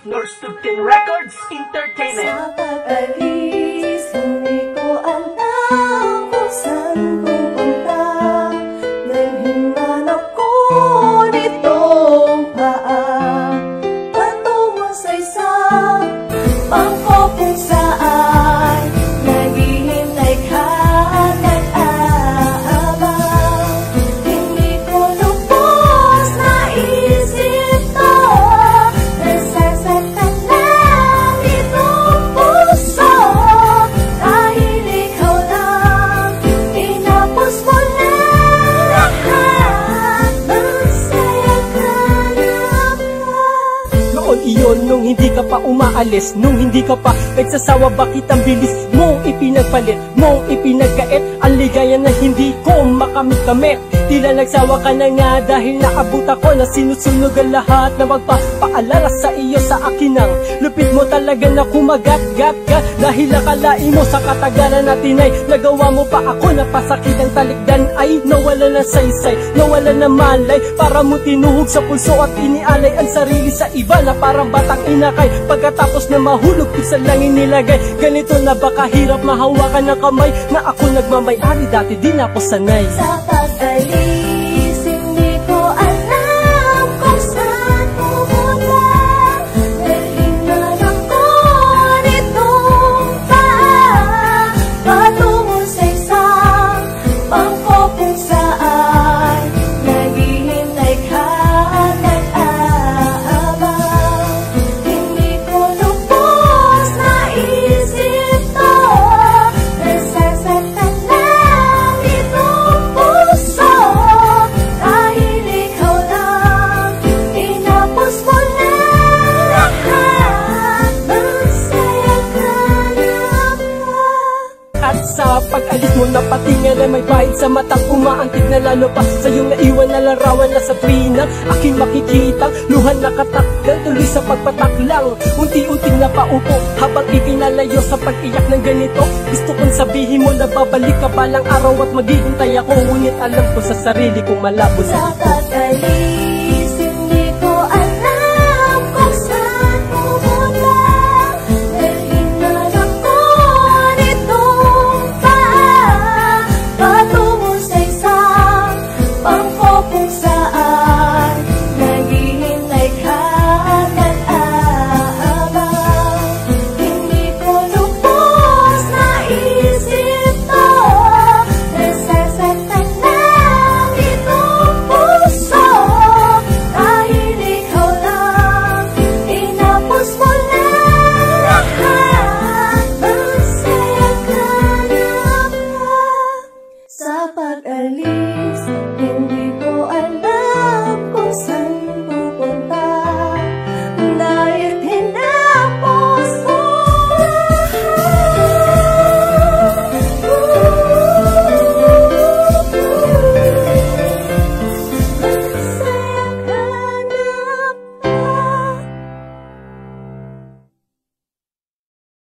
North 15 Records Entertainment. Sa pag-alis, hindi ko alam kung saan pupunta. Naghingan ako nitong paa patungo sa isang bangko kung saan naghihintay ka nag-aabang. Hindi ko lubos na isip to, nasasaktan lang itong puso. Dahil ikaw lang, tinapos mo na lahat. Masaya ka na ba? Noon iyon, nung hindi ka pa umaalis, nung hindi ka pa nagsasawa, bakit ang bilis mong ipinagpalit, mong ipinagkait ang ligaya na hindi ko makamit-kamit. Tila nagsawa ka na nga dahil naabot ako na sinusunog ang lahat na magpapaalala sa iyo sa akin ang lupit mo talaga na kumagat-gat ka. Dahil akalain mo sa katagalan natin ay nagawa mo pa ako na pasakit ang talikdan ay nawala na saysay, nawala na malay. Para mo tinuhog sa pulso at inialay ang sarili sa iba na parang batang inakay. Pagkatapos na mahulog kung saan lang inilagay, ganito na ba kahirap mahawakan ng kamay na ako nagmamay-ari, dati din ako sanay. Sa pag-alis, hindi ko alam kung saan pupunta. Naghingan ako nitong paa patungo sa isang bangko kung saan naghihintay ka nag-aabang. Hindi ko lubos na isip to, nasasaktan lang itong puso. Dahil ikaw lang, tinapos mo na lahat. Masaya ka na ba? At sa pag-alis mo na pati nga na may bahid sa matang umaantig na lalo pa sa iyong naiwan na larawan na sa tuwinang aking makikita. Luhan na katakdal tuloy sa pagpataklang, unti-unting napaupo habang ikinalayo sa pag-iyak ng ganito. Gusto kong sabihin mo na babalik ka balang araw at maghihintay ako, ngunit alam ko sa sarili kong malabo Sa sa ito. pag-alis, hindi ko alam kung saan pupunta. Naghingan ako nitong paa patungo sa isang bangko kung saan naghihintay ka nag-aabang. Hindi ko lubos na isip to, nasasaktan lang itong puso. Dahil ikaw lang, tinapos mo na lahat. Masaya ka na ba? Sa pag-alis,